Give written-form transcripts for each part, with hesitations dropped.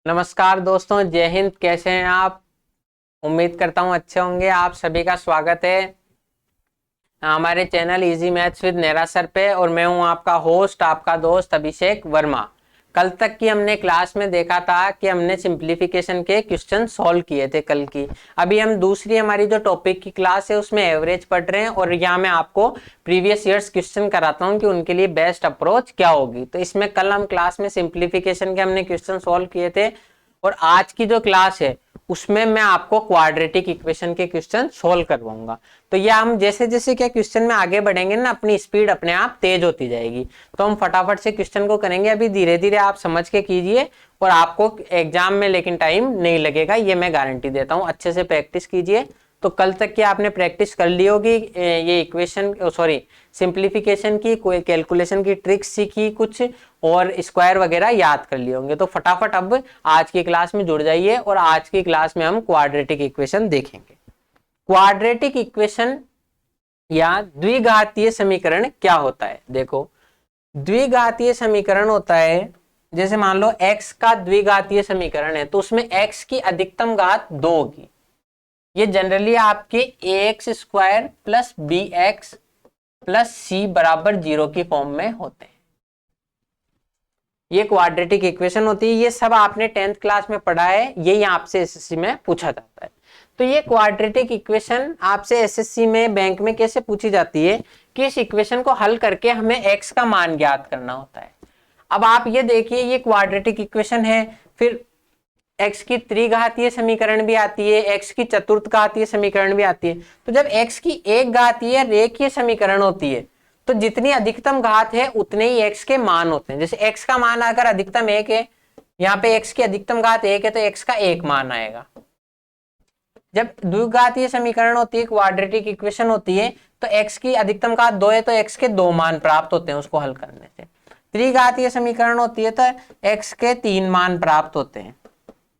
नमस्कार दोस्तों, जय हिंद। कैसे हैं आप? उम्मीद करता हूं अच्छे होंगे। आप सभी का स्वागत है हमारे channel easy maths with Nera sir पे। और मैं हूं आपका होस्ट, आपका दोस्त अभिषेक वर्मा। कल तक की हमने क्लास में देखा था कि हमने सिंप्लीफिकेशन के क्वेश्चन सॉल्व किए थे कल की। अभी हम दूसरी हमारी जो टॉपिक की क्लास है उसमें एवरेज पढ़ रहे हैं और यहाँ मैं आपको प्रीवियस ईयर्स क्वेश्चन कराता हूँ कि उनके लिए बेस्ट अप्रोच क्या होगी। तो इसमें कल हम क्लास में सिंप्लीफिकेशन के हमने क्वेश्चन सॉल्व किए थे और आज की जो क्लास है उसमें मैं आपको क्वाड्रेटिक इक्वेशन के क्वेश्चन सोल्व करवाऊंगा। तो ये हम जैसे जैसे क्या क्वेश्चन में आगे बढ़ेंगे ना, अपनी स्पीड अपने आप तेज होती जाएगी। तो हम फटाफट से क्वेश्चन को करेंगे। अभी धीरे धीरे आप समझ के कीजिए और आपको एग्जाम में लेकिन टाइम नहीं लगेगा, ये मैं गारंटी देता हूँ। अच्छे से प्रैक्टिस कीजिए। तो कल तक की आपने प्रैक्टिस कर ली होगी, ये इक्वेशन सिंप्लीफिकेशन की कोई कैलकुलेशन की ट्रिक्स सीखी कुछ और स्क्वायर वगैरह याद कर लिए होंगे। तो फटाफट अब आज की क्लास में जुड़ जाइए और आज की क्लास में हम क्वाड्रेटिक इक्वेशन देखेंगे। क्वाड्रेटिक इक्वेशन या द्विघातीय समीकरण क्या होता है? देखो, द्विघातीय समीकरण होता है, जैसे मान लो x का द्विघातीय समीकरण है तो उसमें x की अधिकतम घात 2 होगी। ये जनरली आपके ax square plus bx plus c बराबर 0 की फॉर्म में होते हैं। ये क्वाड्रेटिक इक्वेशन होती है। ये सब आपने 10th क्लास में पढ़ा है, यही आपसे एसएससी में पूछा जाता है। तो ये क्वाड्रेटिक इक्वेशन आपसे एसएससी में बैंक में कैसे पूछी जाती है कि इस इक्वेशन को हल करके हमें x का मान ज्ञात करना होता है। अब आप ये देखिए, ये क्वाड्रेटिक इक्वेशन है, फिर x की त्रिघातीय समीकरण भी आती है, x की चतुर्थघातीय समीकरण भी आती है। तो जब x की एक घातीय रेखीय समीकरण होती है तो जितनी अधिकतम घात है उतने ही x के मान होते हैं। जैसे x का मान अगर अधिकतम 1 है, यहाँ पे x की अधिकतम घात 1 है तो x का 1 मान आएगा। जब द्विघातीय समीकरण होती है, क्वाड्रेटिक इक्वेशन होती है, तो x की अधिकतम घात 2 है तो x के 2 मान प्राप्त होते हैं उसको हल करने से। त्रिघातीय समीकरण होती है तो x के 3 मान प्राप्त होते हैं।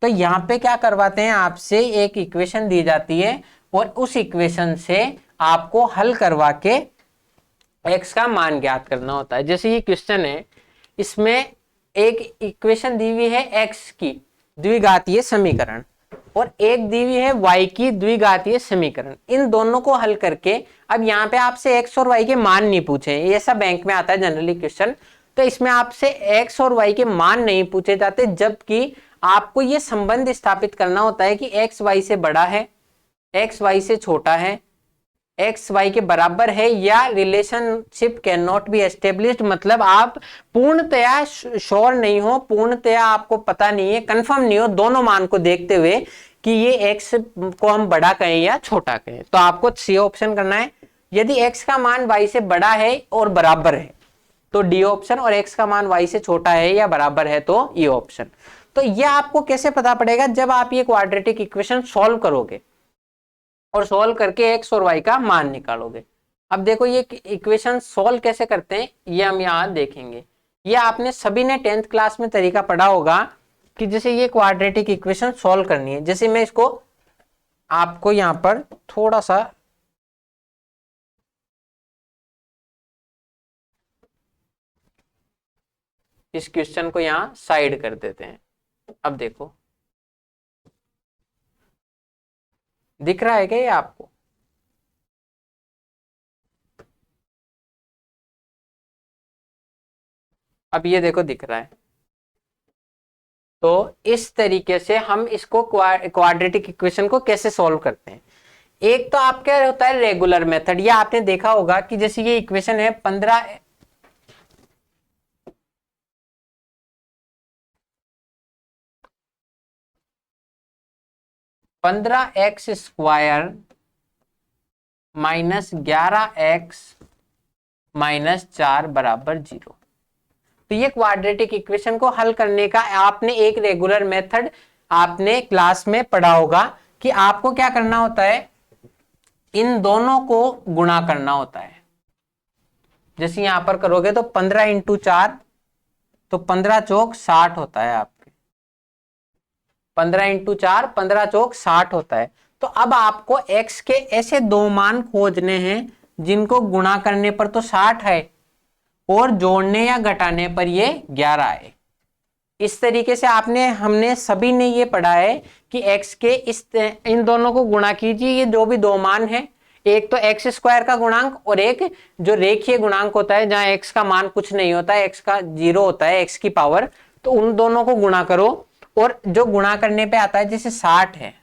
तो यहाँ पे क्या करवाते हैं, आपसे एक इक्वेशन दी जाती है और उस इक्वेशन से आपको हल करवा के x का मान ज्ञात करना होता है। जैसे ये क्वेश्चन है, इसमें एक इक्वेशन दी हुई है x की द्विघातीय समीकरण और एक दी हुई है y की द्विघातीय समीकरण। इन दोनों को हल करके अब यहाँ पे आपसे x और y के मान नहीं पूछे, ये सब बैंक में आता है जनरली क्वेश्चन। तो इसमें आपसे x और y के मान नहीं पूछे जाते, जबकि आपको ये संबंध स्थापित करना होता है कि x y से बड़ा है, x y से छोटा है, एक्स वाई के बराबर है, या relationship can not be established. मतलब आप पूर्णतया श्योर नहीं हो, पूर्णतया आपको पता नहीं है, कंफर्म नहीं हो दोनों मान को देखते हुए कि ये एक्स को हम बड़ा कहें या छोटा कहें। तो आपको सी ऑप्शन करना है। यदि एक्स का मान वाई से बड़ा है और बराबर है तो डी ऑप्शन, और एक्स का मान वाई से छोटा है या बराबर है तो ई ऑप्शन। तो यह आपको कैसे पता पड़ेगा? जब आप ये क्वाड्रेटिक इक्वेशन सॉल्व करोगे और सॉल्व करके एक्स और वाई का मान निकालोगे। अब देखो ये इक्वेशन सॉल्व कैसे करते हैं ये हम यहाँ देखेंगे। ये आपने सभी ने 10th क्लास में तरीका पढ़ा होगा कि जैसे ये क्वाड्रेटिक इक्वेशन सॉल्व करनी है। जैसे मैं इसको आपको यहाँ पर थोड़ा सा इस क्वेश्चन को यहाँ साइड कर देते हैं। अब देखो, दिख रहा है क्या ये आपको? अब ये देखो दिख रहा है। तो इस तरीके से हम इसको क्वाड्रेटिक इक्वेशन को कैसे सॉल्व करते हैं। एक तो आपका होता है रेगुलर मेथड। ये आपने देखा होगा कि जैसे ये इक्वेशन है 15x square minus 11x minus 4 बराबर 0। तो ये क्वाड्रेटिक इक्वेशन को हल करने का आपने एक रेगुलर मेथड आपने क्लास में पढ़ा होगा कि आपको क्या करना होता है, इन दोनों को गुणा करना होता है। जैसे यहां पर करोगे तो 15 इंटू 4 तो 15 चौक 60 होता है आपके। 15 इंटू 4 15 चौक 60 होता है। तो अब आपको x के ऐसे दो मान खोजने हैं जिनको गुणा करने पर तो 60 है और जोड़ने या घटाने पर ये 11 है। इस तरीके से हमने सभी ने ये पढ़ा है कि x के इन दोनों को गुणा कीजिए, ये जो भी दो मान है, एक तो एक्स स्क्वायर का गुणांक और एक जो रेखीय गुणांक होता है जहां x का मान कुछ नहीं होता है, x का 0 होता है, x की पावर, तो उन दोनों को गुणा करो और जो गुणा करने पे आता है, जैसे 60 है,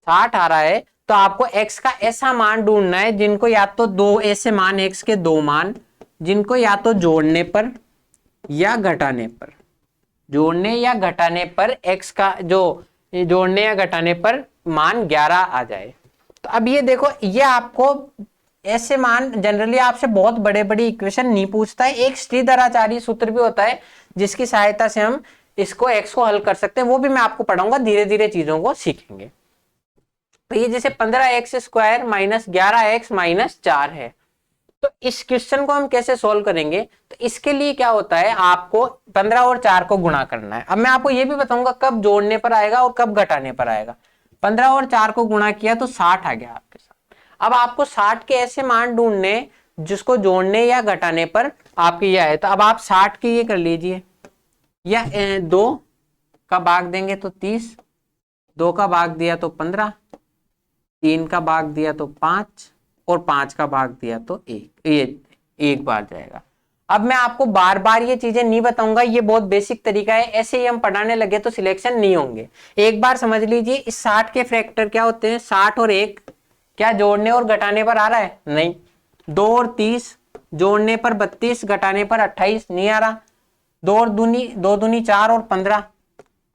60 आ रहा है, तो आपको x का ऐसा मान ढूंढना है जिनको या तो दो ऐसे मान, x के दो मान जिनको या तो जोड़ने पर या घटाने पर, जोड़ने या घटाने पर x का जो जोड़ने या घटाने पर मान 11 आ जाए। तो अब ये देखो, ये आपको ऐसे मान जनरली आपसे बहुत बड़े बड़ी इक्वेशन नहीं पूछता है, एक श्रीधराचार्य सूत्र भी होता है जिसकी सहायता से हम इसको x को हल कर सकते हैं, वो भी मैं आपको पढ़ाऊंगा, धीरे धीरे चीजों को सीखेंगे। तो ये जैसे 15x square minus 11x minus 4 है, तो इस क्वेश्चन को हम कैसे सोल्व करेंगे? तो इसके लिए क्या होता है, आपको 15 और 4 को गुणा करना है। अब मैं आपको ये भी बताऊंगा कब जोड़ने पर आएगा और कब घटाने पर आएगा। 15 और 4 को गुणा किया तो 60 आ गया आपके साथ। अब आपको 60 के ऐसे मान ढूंढने जिसको जोड़ने या घटाने पर आपके ये आए, तो अब आप 60 के ये कर लीजिए, या 2 का भाग देंगे तो 30, 2 का भाग दिया तो 15, 3 का भाग दिया तो 5 और 5 का भाग दिया तो 1, ये एक बार जाएगा। अब मैं आपको बार बार ये चीजें नहीं बताऊंगा, ये बहुत बेसिक तरीका है, ऐसे ही हम पढ़ाने लगे तो सिलेक्शन नहीं होंगे। एक बार समझ लीजिए, इस 60 के फैक्टर क्या होते हैं, 60 और 1 क्या जोड़ने और घटाने पर आ रहा है? नहीं। 2 और 30 जोड़ने पर 32, घटाने पर 28 नहीं आ रहा। 2 दूनी 4 और 15,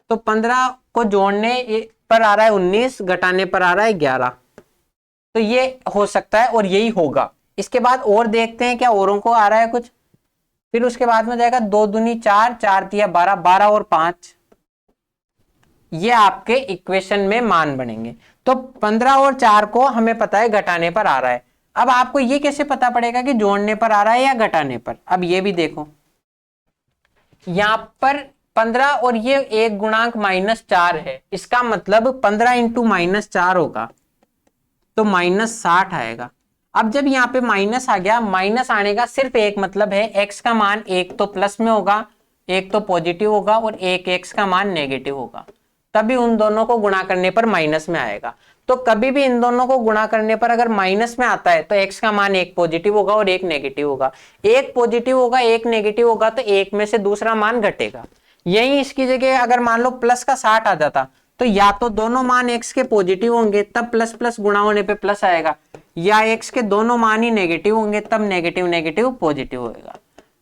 तो 15 को जोड़ने पर आ रहा है 19, घटाने पर आ रहा है 11। तो ये हो सकता है और यही होगा। इसके बाद और देखते हैं क्या औरों को आ रहा है कुछ। फिर उसके बाद में जाएगा 2 दूनी 4, 4 दिया 12, 12 और 5, ये आपके इक्वेशन में मान बनेंगे। तो 15 और 4 को हमें पता है घटाने पर आ रहा है। अब आपको ये कैसे पता पड़ेगा कि जोड़ने पर आ रहा है या घटाने पर? अब ये भी देखो, यहां पर 15 और ये एक गुणांक -4 है, इसका मतलब 15 इंटू -4 होगा तो -60 आएगा। अब जब यहाँ पे माइनस आ गया, माइनस आने का सिर्फ एक मतलब है, x का मान एक तो प्लस में होगा, एक तो पॉजिटिव होगा और एक x का मान नेगेटिव होगा, तभी उन दोनों को गुणा करने पर माइनस में आएगा। तो कभी भी इन दोनों को गुणा करने पर अगर माइनस में आता है तो x का मान एक पॉजिटिव होगा और एक नेगेटिव होगा, एक पॉजिटिव होगा एक नेगेटिव होगा, तो एक में से दूसरा मान घटेगा। यही इसकी जगह अगर मान लो प्लस का 60 आ जाता, तो या तो दोनों मान x के पॉजिटिव होंगे तब प्लस प्लस गुणा होने पे प्लस आएगा, या x के दोनों मान ही नेगेटिव होंगे तब नेगेटिव नेगेटिव पॉजिटिव होएगा।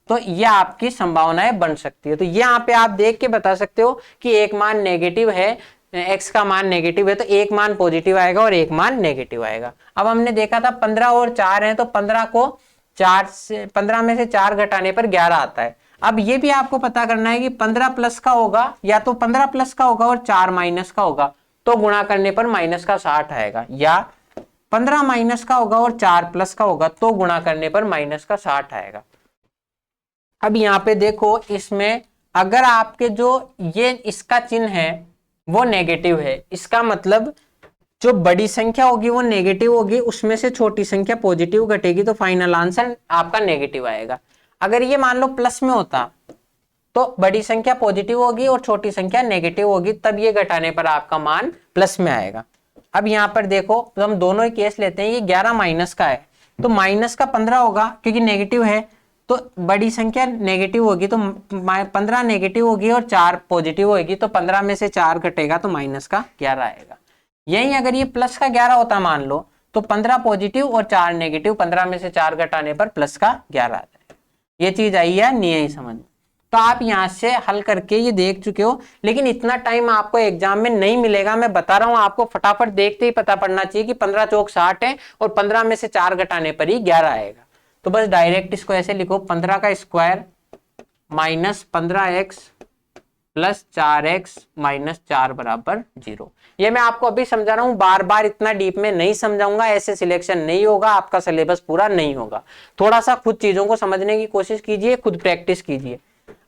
तो यह आपकी संभावनाएं बन सकती है। तो यहाँ पे आप देख के बता सकते हो कि एक मान नेगेटिव है, x का मान नेगेटिव है, तो एक मान पॉजिटिव आएगा और एक मान नेगेटिव आएगा। अब हमने देखा था 15 और 4 है, तो 15 में से 4 घटाने पर 11 आता है। अब ये भी आपको पता करना है कि 15 प्लस का होगा या तो 15 प्लस का होगा और 4 माइनस का होगा, तो गुणा करने पर माइनस का 60 आएगा, या 15 माइनस का होगा और 4 प्लस का होगा तो गुणा करने पर माइनस का 60 आएगा। अब यहाँ पे देखो, इसमें अगर आपके जो ये इसका चिन्ह है वो नेगेटिव है, इसका मतलब जो बड़ी संख्या होगी वो नेगेटिव होगी, उसमें से छोटी संख्या पॉजिटिव घटेगी, तो फाइनल आंसर आपका नेगेटिव आएगा। अगर ये मान लो प्लस में होता तो बड़ी संख्या पॉजिटिव होगी और छोटी संख्या नेगेटिव होगी, तब ये घटाने पर आपका मान प्लस में आएगा। अब यहाँ पर देखो, तो हम दोनों ही केस लेते हैं, ये 11 माइनस का है तो माइनस का 15 होगा क्योंकि नेगेटिव है, तो बड़ी संख्या नेगेटिव होगी तो 15 नेगेटिव होगी और 4 पॉजिटिव होगी, तो 15 में से 4 घटेगा तो माइनस का 11 आएगा। यही अगर ये प्लस का 11 होता मान लो, तो 15 पॉजिटिव और 4 नेगेटिव, 15 में से 4 घटाने पर प्लस का 11 आ जाएगा। ये चीज आई या नहीं आई समझ? तो आप यहाँ से हल करके ये देख चुके हो, लेकिन इतना टाइम आपको एग्जाम में नहीं मिलेगा। मैं बता रहा हूँ आपको, फटाफट देखते ही पता पड़ना चाहिए कि 15 चौक 60 है और 15 में से 4 घटाने पर ही 11 आएगा। तो बस डायरेक्ट इसको ऐसे लिखो, 15 का square minus 15x plus 4x minus 4 बराबर 0। ये मैं आपको अभी समझा रहा हूँ, बार बार इतना डीप में नहीं समझाऊंगा, ऐसे सिलेक्शन नहीं होगा, आपका सिलेबस पूरा नहीं होगा। थोड़ा सा खुद चीजों को समझने की कोशिश कीजिए, खुद प्रैक्टिस कीजिए।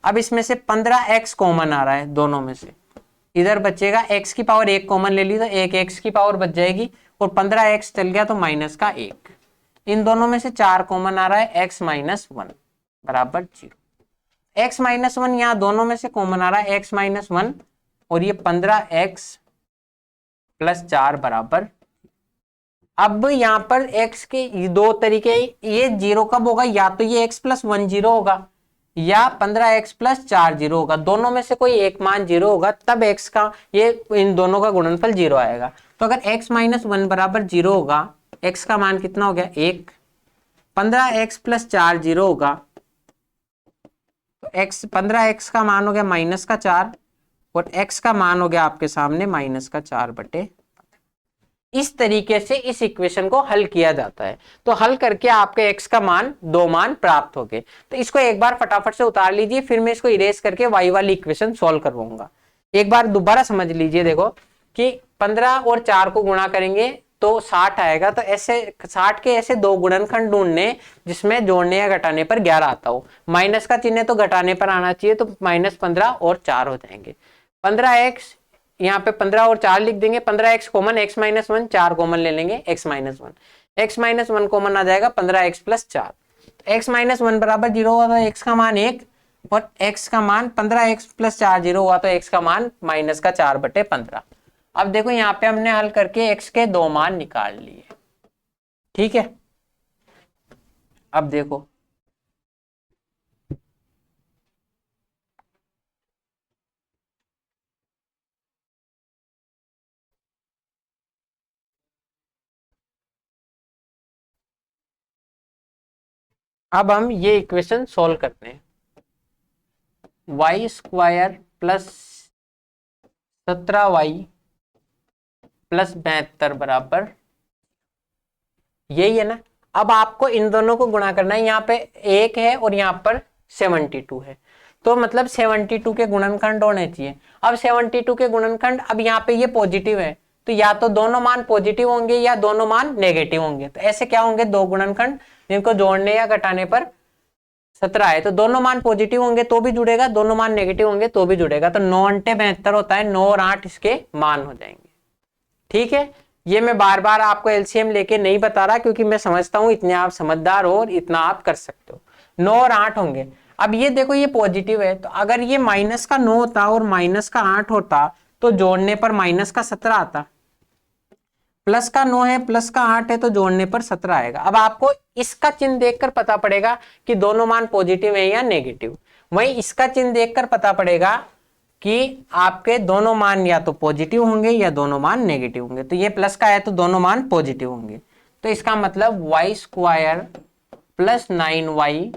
अब इसमें से 15x कॉमन आ रहा है दोनों में से, इधर बचेगा x की पावर 1 कॉमन ले ली तो एक x की पावर बच जाएगी और 15x चल गया तो माइनस का 1। इन दोनों में से 4 कॉमन आ रहा है, x माइनस 1 बराबर 0। x माइनस 1 यहाँ दोनों में से कॉमन आ रहा है, x माइनस 1 और ये 15x प्लस 4 बराबर। अब यहाँ पर x के दो तरीके, ये जीरो कब होगा, या तो ये x प्लस 1 जीरो होगा या 15x प्लस 4 जीरो होगा, दोनों में से कोई एक मान जीरो होगा, तब x का ये इन दोनों का गुणनफल जीरो आएगा। तो अगर x माइनस 1 बराबर जीरो होगा, x का मान कितना हो गया 1, 15x प्लस 4 जीरो होगा, तो x 15x का मान हो गया माइनस का 4 और x का मान हो गया आपके सामने माइनस का 4/। इस तरीके से इस इक्वेशन को हल किया जाता है। तो हल करके आपके x का मान 2 मान प्राप्त हो गए। तो इसको एक बार फटाफट से उतार लीजिए, फिर मैं इसको इरेज करके y वाली इक्वेशन सॉल्व करवाऊंगा। एक बार दोबारा समझ लीजिए, देखो कि 15 और 4 को गुणा करेंगे तो 60 आएगा। तो ऐसे 60 के ऐसे दो गुणनखंड ढूंढने जिसमें जोड़ने या घटाने पर 11 आता हो, माइनस का चिन्ह तो घटाने पर आना चाहिए, तो माइनस 15 और 4 हो जाएंगे। 15x यहाँ पे 15 और 4 लिख देंगे, 15x common, x minus 1 4 common ले लेंगे, x minus 1, x minus 1 common आ जाएगा 15x प्लस 4, x माइनस 1 बराबर 0 हुआ तो x का मान 1 और x का मान 15x प्लस 4 0 हुआ तो x का मान माइनस का 4/15। अब देखो यहाँ पे हमने हल करके x के 2 मान निकाल लिए, ठीक है। अब देखो अब हम ये इक्वेशन सॉल्व करते हैं। y square plus 17y plus 72 बराबर यही है ना। अब आपको इन दोनों को गुणा करना है, यहाँ पे 1 है और यहाँ पर 72 है, तो मतलब 72 के गुणनखंड होने चाहिए। अब 72 के गुणनखंड, अब यहाँ पे ये पॉजिटिव है तो या तो दोनों मान पॉजिटिव होंगे या दोनों मान नेगेटिव होंगे। तो ऐसे क्या होंगे, दो गुणनखंड जिनको जोड़ने या घटाने पर 17 है, तो दोनों मान पॉजिटिव होंगे तो भी जुड़ेगा, दोनों मान नेगेटिव होंगे तो भी जुड़ेगा। तो 9 × 72 होता है, 9 और 8 इसके मान हो जाएंगे, ठीक है। ये मैं बार बार आपको एलसीएम लेके नहीं बता रहा क्योंकि मैं समझता हूं इतने आप समझदार हो और इतना आप कर सकते हो। 9 और 8 होंगे। अब ये देखो ये पॉजिटिव है, तो अगर ये माइनस का 9 होता और माइनस का 8 होता तो जोड़ने पर माइनस का 17 आता। प्लस का 9 है, प्लस का 8 है, तो जोड़ने पर 17 आएगा। अब आपको इसका चिन्ह देखकर पता पड़ेगा कि दोनों मान पॉजिटिव है या नेगेटिव। वहीं इसका चिन्ह देखकर पता पड़ेगा कि आपके दोनों मान या तो पॉजिटिव होंगे या दोनों मान नेगेटिव होंगे। तो ये प्लस का है तो दोनों मान पॉजिटिव होंगे, तो इसका मतलब y square plus 9y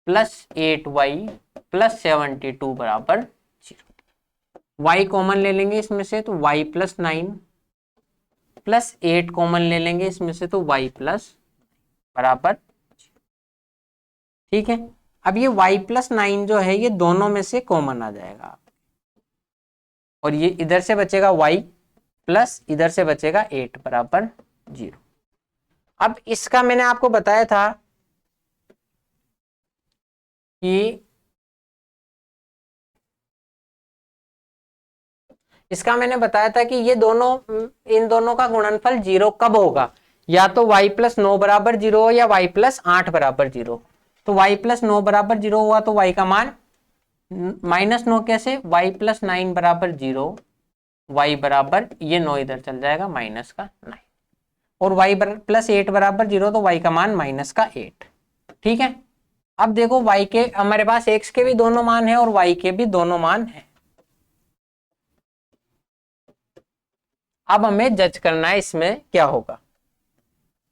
plus 8y plus 72 बराबर 0। y कॉमन ले लेंगे इसमें से तो y प्लस 9 प्लस 8 कॉमन ले लेंगे इसमें से तो y प्लस बराबर, ठीक है। अब ये y प्लस 9 जो है ये दोनों में से कॉमन आ जाएगा और ये इधर से बचेगा y प्लस इधर से बचेगा 8 बराबर 0। अब इसका मैंने आपको बताया था कि ये दोनों, इन दोनों का गुणनफल 0 कब होगा, या तो y प्लस 9 बराबर 0 हो या y प्लस 8 बराबर 0। तो y प्लस 9 बराबर 0 हुआ तो y का मान माइनस 9 कैसे, y प्लस 9 बराबर 0, y बराबर ये 9 इधर चल जाएगा माइनस का 9 और y प्लस 8 बराबर 0 तो y का मान माइनस का 8, ठीक है। अब देखो y के, हमारे पास x के भी दोनों मान है और y के भी दोनों मान है। अब हमें जज करना है इसमें क्या होगा।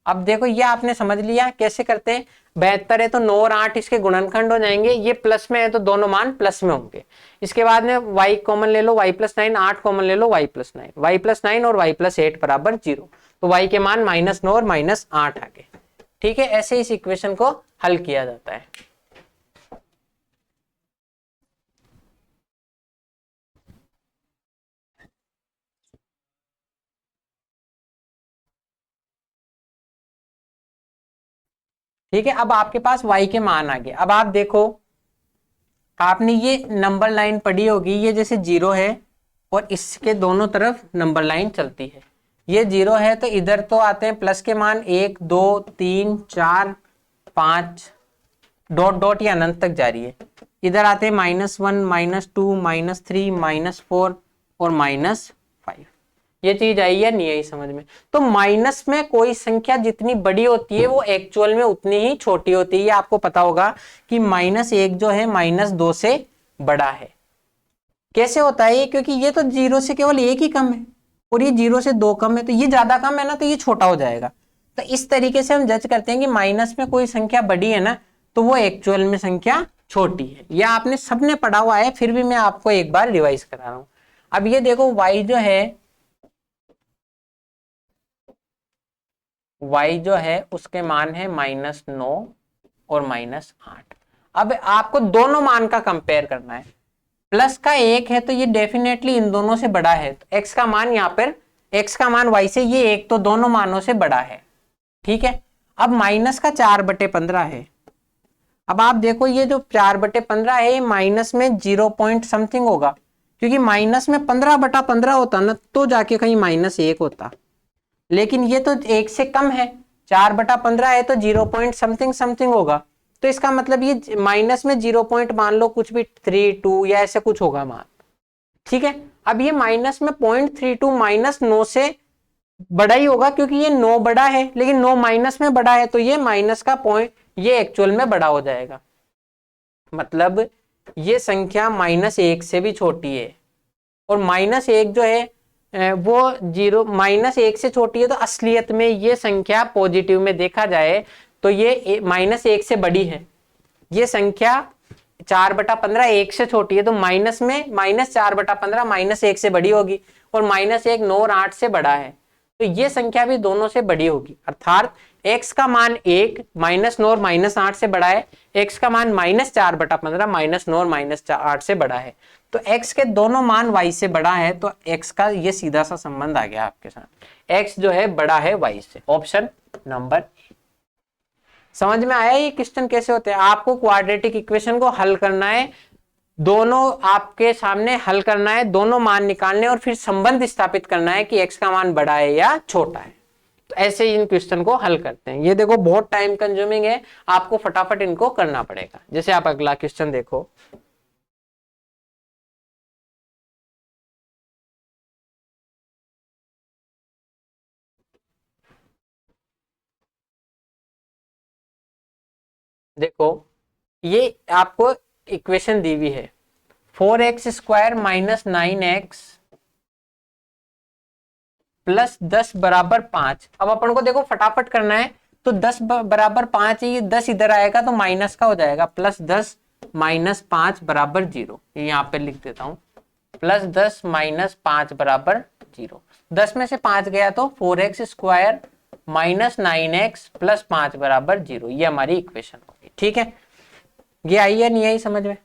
अब देखो ये आपने समझ लिया कैसे करते हैं। 72 है तो 9 और 8 इसके गुणनखंड हो जाएंगे, ये प्लस में है तो दोनों मान प्लस में होंगे। इसके बाद में y कॉमन ले लो, y प्लस 9, 8 कॉमन ले लो, y प्लस 9, y प्लस 9 और y प्लस 8 बराबर 0। तो y के मान माइनस 9 और माइनस 8 आ गए, ठीक है। ऐसे इस इक्वेशन को हल किया जाता है। ठीक है, अब आपके पास y के मान आ गए। अब आप देखो, आपने ये नंबर लाइन पढ़ी होगी, ये जैसे 0 है और इसके दोनों तरफ नंबर लाइन चलती है। ये 0 है तो इधर तो आते हैं प्लस के मान 1 2 3 4 5 डॉट डॉट या अनंत तक जारी है। इधर आते हैं -1, -2, -3, -4 और -5। ये चीज आई या नहीं आई समझ में? तो माइनस में कोई संख्या जितनी बड़ी होती है वो एक्चुअल में उतनी ही छोटी होती है। ये आपको पता होगा कि -1 जो है -2 से बड़ा है। कैसे होता है ये? क्योंकि ये तो 0 से केवल 1 ही कम है और ये 0 से 2 कम है, तो ये ज्यादा कम है ना, तो ये छोटा हो जाएगा। तो इस तरीके से हम जज करते हैं कि माइनस में कोई संख्या बड़ी है ना, तो वो एक्चुअल में संख्या छोटी है। यह आपने सबने पढ़ा हुआ है, फिर भी मैं आपको एक बार रिवाइज करा रहा हूं। अब ये देखो y जो है उसके मान है -9 और -8। अब आपको दोनों मान का कंपेयर करना है। प्लस का 1 है तो ये डेफिनेटली इन दोनों से बड़ा है, तो x का मान यहाँ पर x का मान y से ये 1 तो दोनों मानों से बड़ा है, ठीक है। अब माइनस का 4/15 है। अब आप देखो ये जो 4/15 है, माइनस में 0 पॉइंट समथिंग होगा, क्योंकि माइनस में 15/15 होता ना तो जाके कहीं -1 होता, लेकिन ये तो 1 से कम है, 4/15 है तो 0 पॉइंट समथिंग समथिंग होगा। तो इसका मतलब ये माइनस में 0 पॉइंट मान लो कुछ भी 32 या ऐसे कुछ होगा मान, ठीक है। अब ये माइनस में 0.32 -9 से बड़ा ही होगा, क्योंकि ये 9 बड़ा है लेकिन 9 माइनस में बड़ा है, तो ये माइनस का पॉइंट ये एक्चुअल में बड़ा हो जाएगा। मतलब ये संख्या -1 से भी छोटी है, और -1 जो है वो 1 से छोटी है, तो असलियत में ये संख्या पॉजिटिव में देखा जाए तो ये -1 से बड़ी है। ये संख्या 4/15 1 से छोटी है, तो माइनस में -4/15 -1 से बड़ी होगी, और -1 9 और 8 से बड़ा है, तो ये संख्या भी दोनों से बड़ी होगी। अर्थात x का मान 1 -9 और -8 से बड़ा है, x का मान -4/15 -9 और -8 से बड़ा है, तो x के दोनों मान y से बड़ा है, तो x का ये सीधा सा संबंध आ गया आपके साथ, x जो है बड़ा है y से। Option number. समझ में आया ये क्वेश्चन कैसे होते हैं? आपको क्वाड्रेटिक इक्वेशन को हल करना है, दोनों आपके सामने हल करना है, दोनों मान निकालने और फिर संबंध स्थापित करना है कि x का मान बड़ा है या छोटा है। तो ऐसे ही इन क्वेश्चन को हल करते हैं। ये देखो बहुत टाइम कंज्यूमिंग है, आपको फटाफट इनको करना पड़ेगा। जैसे आप अगला क्वेश्चन देखो, देखो ये आपको इक्वेशन दी हुई है 4x² - 9x + 10 = 5। अब अपन को देखो फटाफट करना है, तो 10 = 5 है, ये 10 इधर आएगा तो माइनस का हो जाएगा, +10 - 5 = 0। ये यहाँ पे लिख देता हूँ, +10 - 5 = 0। 10 में से 5 गया तो 4x² - 9x + 5 = 0। ये हमारी इक्वेशन होगी, ठीक है। ये आई या नहीं आई समझ में?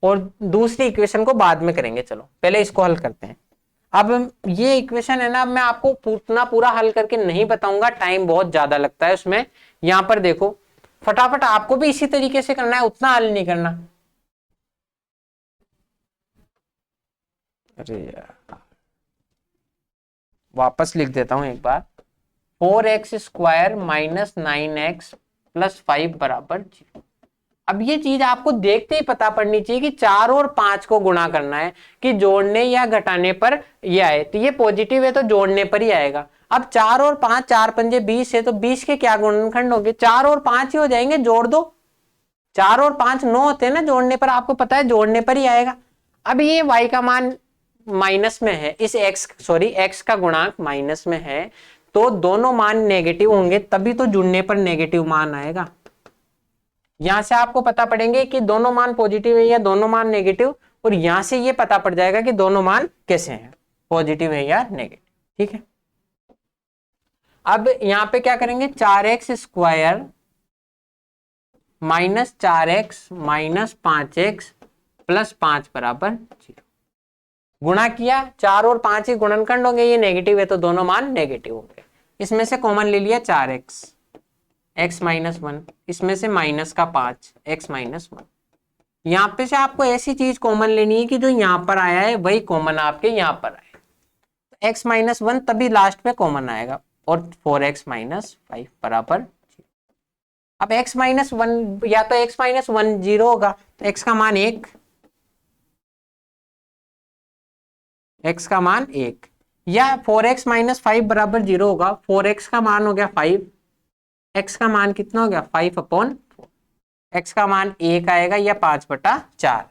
और दूसरी इक्वेशन को बाद में करेंगे, चलो पहले इसको हल करते हैं। अब ये इक्वेशन है ना, मैं आपको पूरा हल करके नहीं बताऊंगा, टाइम बहुत ज्यादा लगता है उसमें। यहां पर देखो फटाफट आपको भी इसी तरीके से करना है, उतना हल नहीं करना। अरे यार वापस लिख देता हूं एक बार, 4x² - 9x + 5 = 0। अब ये चीज आपको देखते ही पता पड़नी चाहिए कि 4 और 5 को गुणा करना है, कि जोड़ने या घटाने पर ये आए, तो ये पॉजिटिव है तो जोड़ने पर ही आएगा। अब 4 और 5, 4 पंजे 20 है, तो 20 के क्या गुणनखंड होंगे? 4 और 5 ही हो जाएंगे, जोड़ दो। 4 और 5 9 होते हैं ना जोड़ने पर, आपको पता है जोड़ने पर ही आएगा। अब ये y का मान माइनस में है, इस x का गुणांक माइनस में है, तो दोनों मान नेगेटिव होंगे, तभी तो जुड़ने पर नेगेटिव मान आएगा। यहां से आपको पता पड़ेंगे कि दोनों मान पॉजिटिव है या दोनों मान नेगेटिव, और यहां से ये पता पड़ जाएगा कि दोनों मान कैसे हैं, पॉजिटिव है या नेगेटिव, ठीक है। अब यहां पे क्या करेंगे, 4x² - 4x - 5x + 5 = 0। गुणा किया, 4 और 5 ही गुणनखंड होंगे, ये नेगेटिव है तो दोनों मान नेगेटिव होंगे। इसमें से कॉमन ले लिया 4x, x - 1, इसमें से माइनस का 5, x - 1। यहां पे से आपको ऐसी चीज कॉमन लेनी है कि जो यहां पर आया है वही कॉमन आपके यहां पर आए, तो x - 1 तभी लास्ट पे कॉमन आएगा, और 4x - 5 = 0। अब x माइनस वन, या तो x माइनस वन 0 होगा तो x का मान 1, x का मान 1, या 4x माइनस 5 बराबर 0 होगा, 4x का मान हो गया 5, x का मान कितना हो गया 5/4, x का मान 1 आएगा या 5/4।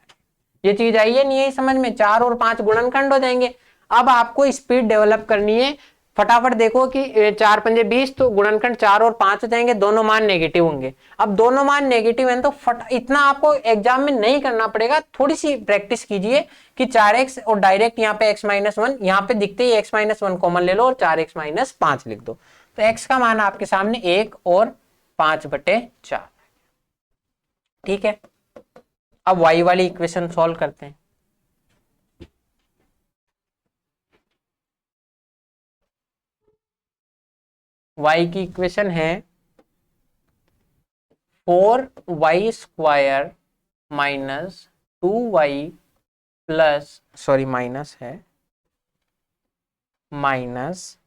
ये चीज आई है नहीं है समझ में, 4 और 5 गुणनखंड हो जाएंगे। अब आपको स्पीड डेवलप करनी है, फटाफट देखो कि 4 पंजे 20, तो गुणनखंड 4 और 5 हो जाएंगे, दोनों मान नेगेटिव होंगे। अब दोनों मान नेगेटिव हैं तो इतना आपको एग्जाम में नहीं करना पड़ेगा, थोड़ी सी प्रैक्टिस कीजिए कि 4x और डायरेक्ट यहाँ पे x माइनस वन, यहाँ पे दिखते ही x माइनस वन कॉमन ले लो और 4x माइनस 5 लिख दो, तो x का मान आपके सामने 1 और 5/4। ठीक है, अब y वाली इक्वेशन सॉल्व करते हैं। y की इक्वेशन है 4y square minus 2y plus, sorry minus है, माइनस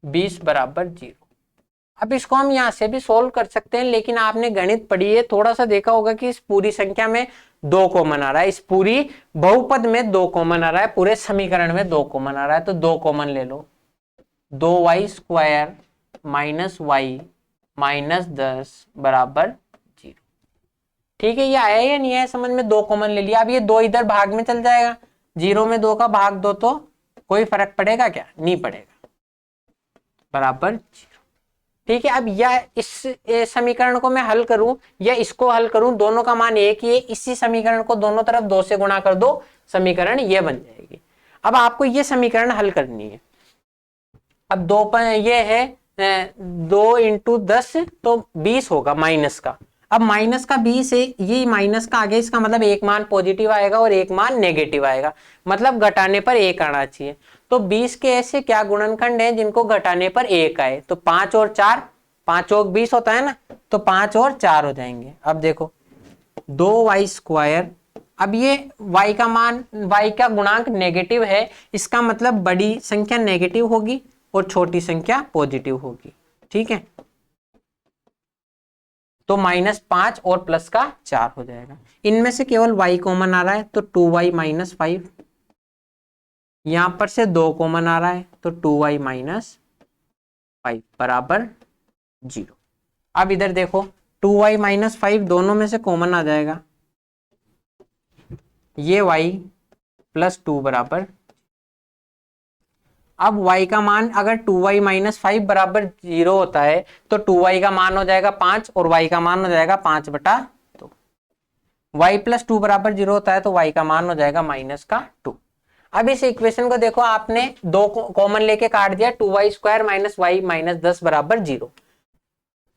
20 बराबर 0। अब इसको हम यहां से भी सोल्व कर सकते हैं, लेकिन आपने गणित पढ़ी है, थोड़ा सा देखा होगा कि इस पूरी संख्या में 2 कॉमन आ रहा है, इस पूरी बहुपद में 2 कॉमन आ रहा है, पूरे समीकरण में 2 कॉमन आ रहा है, तो 2 कॉमन ले लो। 2y square minus y minus 10 बराबर 0। ठीक है, ये आया या नहीं आया समझ में, 2 कॉमन ले लिया। अब ये 2 इधर भाग में चल जाएगा, 0 में 2 का भाग दो तो कोई फर्क पड़ेगा क्या, नहीं पड़ेगा, बराबर 0। ठीक है, अब या इस समीकरण को मैं हल करूं या इसको हल करूं, दोनों का मान एक ही है, इसी समीकरण को दोनों तरफ 2 से गुणा कर दो, समीकरण ये बन जाएगी। अब आपको ये समीकरण हल करनी है। अब 2 पर ये है 2 इंटू 10 तो 20 होगा माइनस का। अब माइनस का 20 है, ये माइनस का आगे, इसका मतलब एक मान पॉजिटिव आएगा और एक मान नेगेटिव आएगा, मतलब घटाने पर 1 आना चाहिए। तो 20 के ऐसे क्या गुणनखंड हैं जिनको घटाने पर 1 आए, तो 5 और 4, 5 और 20 होता है ना, तो 5 और 4 हो जाएंगे। अब देखो 2y स्क्वायर, अब ये y का मान, y का गुणांक नेगेटिव है, इसका मतलब बड़ी संख्या नेगेटिव होगी और छोटी संख्या पॉजिटिव होगी। ठीक है, तो -5 और प्लस का 4 हो जाएगा। इनमें से केवल y कॉमन आ रहा है तो 2y माइनस 5, यहां पर से 2 कॉमन आ रहा है तो 2y माइनस 5 बराबर 0। अब इधर देखो 2y माइनस 5 दोनों में से कॉमन आ जाएगा, ये y प्लस 2 बराबर, अब y का मान अगर 2y माइनस 5 बराबर 0 होता है तो 2y का मान हो जाएगा 5 और y का मान हो जाएगा 5/2। y प्लस 2 बराबर 0 होता है तो y का मान हो जाएगा माइनस का 2। अब इस इक्वेशन को देखो, आपने 2 कॉमन लेके काट दिया, 2y square minus y minus 10 बराबर 0।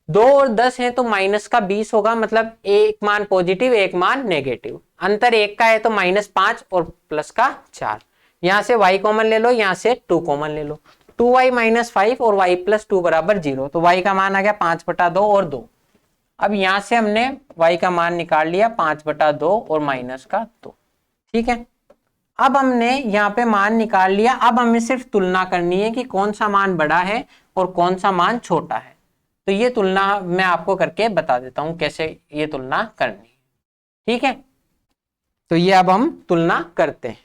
2 और 10 है तो माइनस का 20 होगा, मतलब एक मान पॉजिटिव एक मान नेगेटिव, अंतर 1 का है तो -5 और प्लस का 4। यहां से y कॉमन ले लो, यहां से 2 कॉमन ले लो, 2y माइनस 5 और y प्लस 2 बराबर 0, तो y का मान आ गया 5/2 और 2। अब यहां से हमने y का मान निकाल लिया 5/2 और माइनस का 2। ठीक है, अब हमने यहाँ पे मान निकाल लिया, अब हमें सिर्फ तुलना करनी है कि कौन सा मान बड़ा है और कौन सा मान छोटा है। तो ये तुलना मैं आपको करके बता देता हूं कैसे ये तुलना करनी है। ठीक है, तो ये अब हम तुलना करते हैं।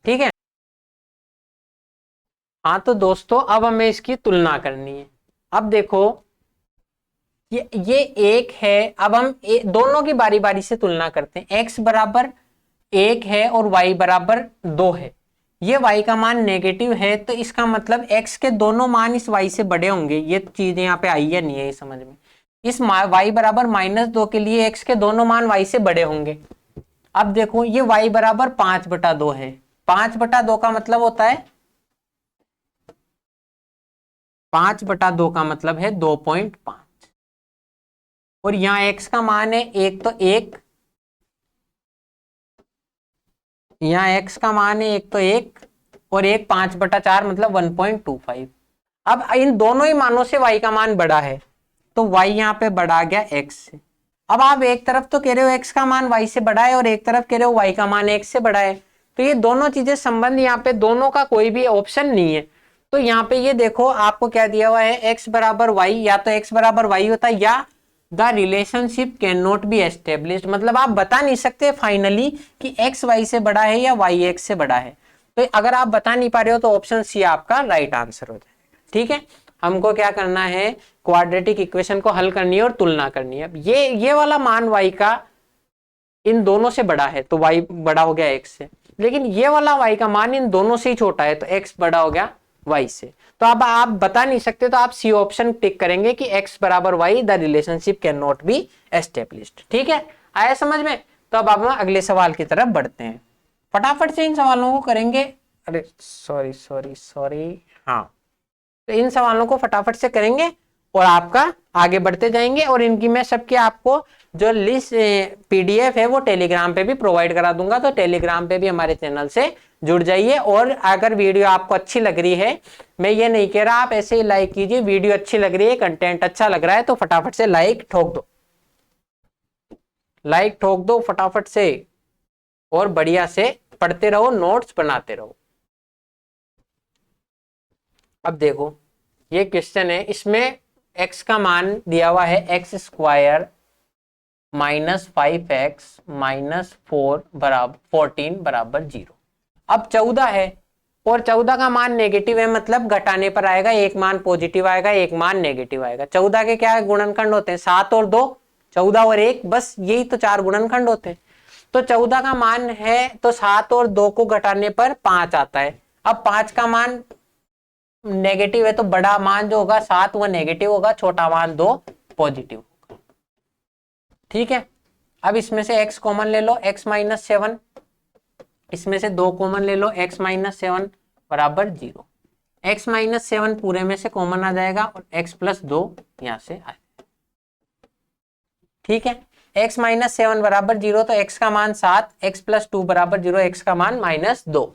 ठीक है, हाँ तो दोस्तों अब हमें इसकी तुलना करनी है। अब देखो ये एक है, अब हम दोनों की बारी बारी से तुलना करते हैं। x बराबर 1 है और y बराबर 2 है, ये y का मान नेगेटिव है तो इसका मतलब x के दोनों मान इस y से बड़े होंगे। ये चीजें यहाँ पे आई है नहीं है समझ में, इस y बराबर -2 के लिए x के दोनों मान y से बड़े होंगे। अब देखो ये y बराबर 5/2 है, 5/2 का मतलब होता है 5/2 का मतलब है 2.5, और यहाँ x का मान है 1 तो 1, यहाँ x का मान है 1 तो 1 और 1 5/4 मतलब 1.25। अब इन दोनों ही मानों से y का मान बड़ा है तो y यहाँ पे बढ़ा गया x से। अब आप एक तरफ तो कह रहे हो x का मान y से बड़ा है और एक तरफ कह रहे हो y का मान x से बड़ा है, तो ये दोनों चीजें संबंध यहाँ पे दोनों का कोई भी ऑप्शन नहीं है, तो यहाँ पे ये देखो आपको क्या दिया हुआ है, x बराबर y, या तो x बराबर y होता है या the relationship can not be established, मतलब आप बता नहीं सकते फाइनली कि x y से बड़ा है या y x से बड़ा है। तो अगर आप बता नहीं पा रहे हो तो ऑप्शन सी आपका राइट आंसर हो जाएगा। ठीक है, हमको क्या करना है, क्वाड्रेटिक इक्वेशन को हल करनी है और तुलना करनी है। अब ये वाला मान y का इन दोनों से बड़ा है तो y बड़ा हो गया x से, लेकिन ये वाला y का मान इन दोनों से ही छोटा है तो x बड़ा हो गया y से। तो अब आप बता नहीं सकते तो आप सी ऑप्शन टिक करेंगे कि x बराबर y, the relationship can not be established. ठीक है, आया समझ में। तो अब हम अगले सवाल की तरफ बढ़ते हैं, फटाफट से इन सवालों को करेंगे। अरे सॉरी हाँ, तो इन सवालों को फटाफट से करेंगे और आपका आगे बढ़ते जाएंगे। और इनकी मैं सबके आपको जो लिस्ट पीडीएफ है वो टेलीग्राम पे भी प्रोवाइड करा दूंगा, तो टेलीग्राम पे भी हमारे चैनल से जुड़ जाइए। और अगर वीडियो आपको अच्छी लग रही है, मैं ये नहीं कह रहा आप ऐसे ही लाइक कीजिए, वीडियो अच्छी लग रही है, कंटेंट अच्छा लग रहा है तो फटाफट से लाइक ठोक दो, लाइक ठोक दो फटाफट से, और बढ़िया से पढ़ते रहो, नोट्स बनाते रहो। अब देखो ये क्वेश्चन है, इसमें x का मान दिया हुआ है x square minus 5x minus 14 बराबर 0। अब 14 है और 14 का मान नेगेटिव है, मतलब घटाने पर आएगा, एक मान पॉजिटिव आएगा, एक मान नेगेटिव आएगा। 14 के क्या गुणनखंड होते हैं, 7 और 2, 14 और 1, बस यही तो 4 गुणनखंड होते हैं। तो 14 का मान है तो 7 और 2 को घटाने पर 5 आता है। अब 5 का मान नेगेटिव है तो बड़ा मान जो होगा 7 वो नेगेटिव होगा, छोटा मान 2 पॉजिटिव होगा। ठीक है, अब इसमें से x कॉमन ले लो, x माइनस 7, इसमें से 2 कॉमन ले लो, x माइनस 7 बराबर 0। x माइनस 7 पूरे में से कॉमन आ जाएगा और x प्लस 2 यहां से आ जाएगा। ठीक है, x माइनस 7 बराबर 0, तो x का मान 7, x प्लस 2 बराबर 0, x का मान माइनस 2।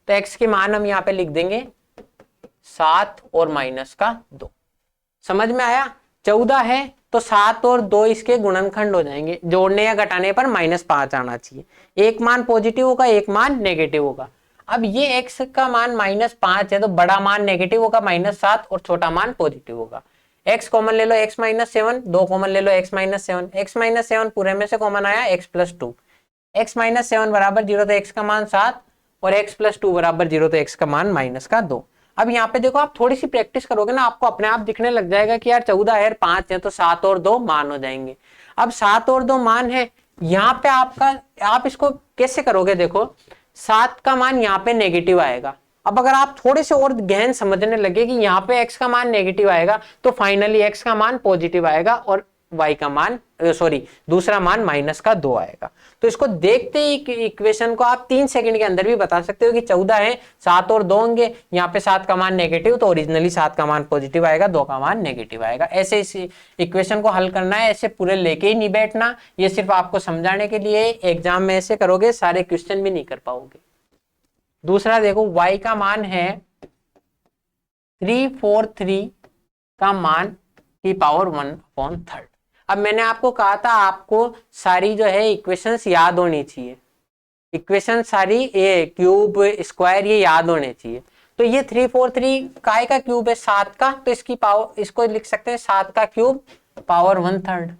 तो x के मान हम यहाँ पे लिख देंगे 7 और माइनस का 2। समझ में आया। 14 है तो 7 और 2 इसके गुणनखंड हो जाएंगे, जोड़ने या घटाने पर -5 आना चाहिए। एक मान पॉजिटिव होगा, एक मान नेगेटिव होगा। अब ये x का मान -5 है तो बड़ा मान नेगेटिव होगा -7 और छोटा मान पॉजिटिव होगा। x कॉमन ले लो, x माइनस 7, 2 कॉमन ले लो, x माइनस 7, x माइनस 7 पूरे में से कॉमन आया, x प्लस 2, x माइनस 7 बराबर 0, तो x का मान 7 और x प्लस 2 बराबर 0, तो x का मान -2। अब यहाँ पे देखो आप थोड़ी सी प्रैक्टिस करोगे ना, आपको अपने आप दिखने लग जाएगा कि यार 14 है 5 है तो 7 और 2 मान हो जाएंगे। अब 7 और 2 मान है, यहाँ पे आप इसको कैसे करोगे, देखो 7 का मान यहाँ पे नेगेटिव आएगा। अब अगर आप थोड़े से और गहन समझने लगे कि यहाँ पे x का मान नेगेटिव आएगा तो फाइनली x का मान पॉजिटिव आएगा और y का मान दूसरा मान -2 आएगा। तो इसको देखते ही इक्वेशन को आप 3 सेकंड के अंदर भी बता सकते हो कि 14 है, 7 और 2 होंगे, यहाँ पे 7 का मान नेगेटिव तो ओरिजिनली 7 का मान पॉजिटिव आएगा, 2 का मान नेगेटिव आएगा। ऐसे इस इक्वेशन को हल करना है, ऐसे पूरे लेके ही नहीं बैठना, ये सिर्फ आपको समझाने के लिए। एग्जाम में ऐसे करोगे सारे क्वेश्चन भी नहीं कर पाओगे। दूसरा देखो y का मान है 343 का मान की पावर 1/3। अब मैंने आपको कहा था आपको सारी जो है इक्वेशंस याद होनी चाहिए, इक्वेशन सारी ए क्यूब स्क्वायर ये याद होने चाहिए। तो ये 343 काय का क्यूब है, 7 का, तो इसकी पावर इसको लिख सकते हैं 7 का क्यूब पावर 1/3,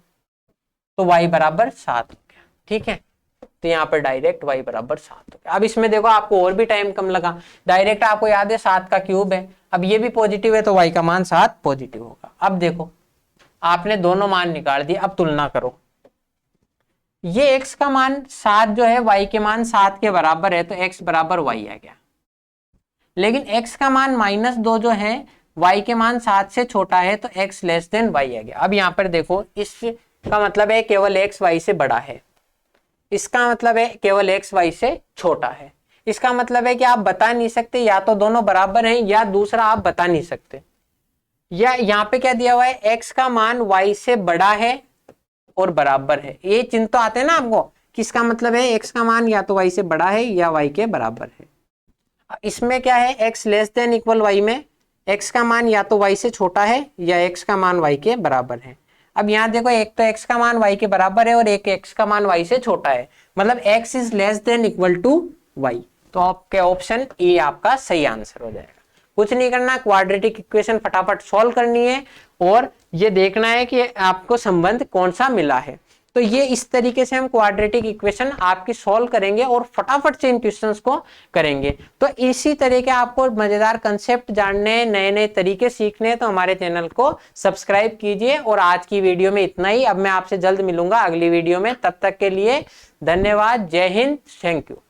तो y बराबर 7 हो गया। ठीक है, तो यहाँ पर डायरेक्ट y बराबर 7 हो गया। अब इसमें देखो आपको और भी टाइम कम लगा, डायरेक्ट आपको याद है 7 का क्यूब है, अब ये भी पॉजिटिव है तो y का मान 7 पॉजिटिव होगा। अब देखो आपने दोनों मान निकाल दिए, अब तुलना करो। ये x का मान 7 जो है y के मान 7 के बराबर है तो x बराबर y आ गया, लेकिन x का मान -2 जो है y के मान 7 से छोटा है तो x लेस देन y आ गया। अब यहाँ पर देखो इसका मतलब है केवल x y से बड़ा है, इसका मतलब है केवल x y से छोटा है। इसका मतलब है कि आप बता नहीं सकते, या तो दोनों बराबर हैं या दूसरा आप बता नहीं सकते। या यहाँ पे क्या दिया हुआ है, x का मान y से बड़ा है और बराबर है, ये चिन्ह तो आते हैं ना आपको, किसका मतलब है x का मान या तो y से बड़ा है या y के बराबर है। इसमें क्या है, x less than equal y में x का मान या तो y से छोटा है या x का मान y के बराबर है। अब यहाँ देखो एक तो x का मान y के बराबर है और एक x का मान y से छोटा है, मतलब x is less than equal to y, तो आपके ऑप्शन ए आपका सही आंसर हो जाएगा। कुछ नहीं करना, क्वाड्रेटिक इक्वेशन फटाफट सॉल्व करनी है और ये देखना है कि आपको संबंध कौन सा मिला है। तो ये इस तरीके से हम क्वाड्रेटिक इक्वेशन आपकी सॉल्व करेंगे और फटाफट से इन क्वेश्चंस को करेंगे। तो इसी तरह के आपको मजेदार कंसेप्ट जानने, नए नए तरीके सीखने तो हमारे चैनल को सब्सक्राइब कीजिए। और आज की वीडियो में इतना ही। अब मैं आपसे जल्द मिलूंगा अगली वीडियो में, तब तक के लिए धन्यवाद। जय हिंद, थैंक यू।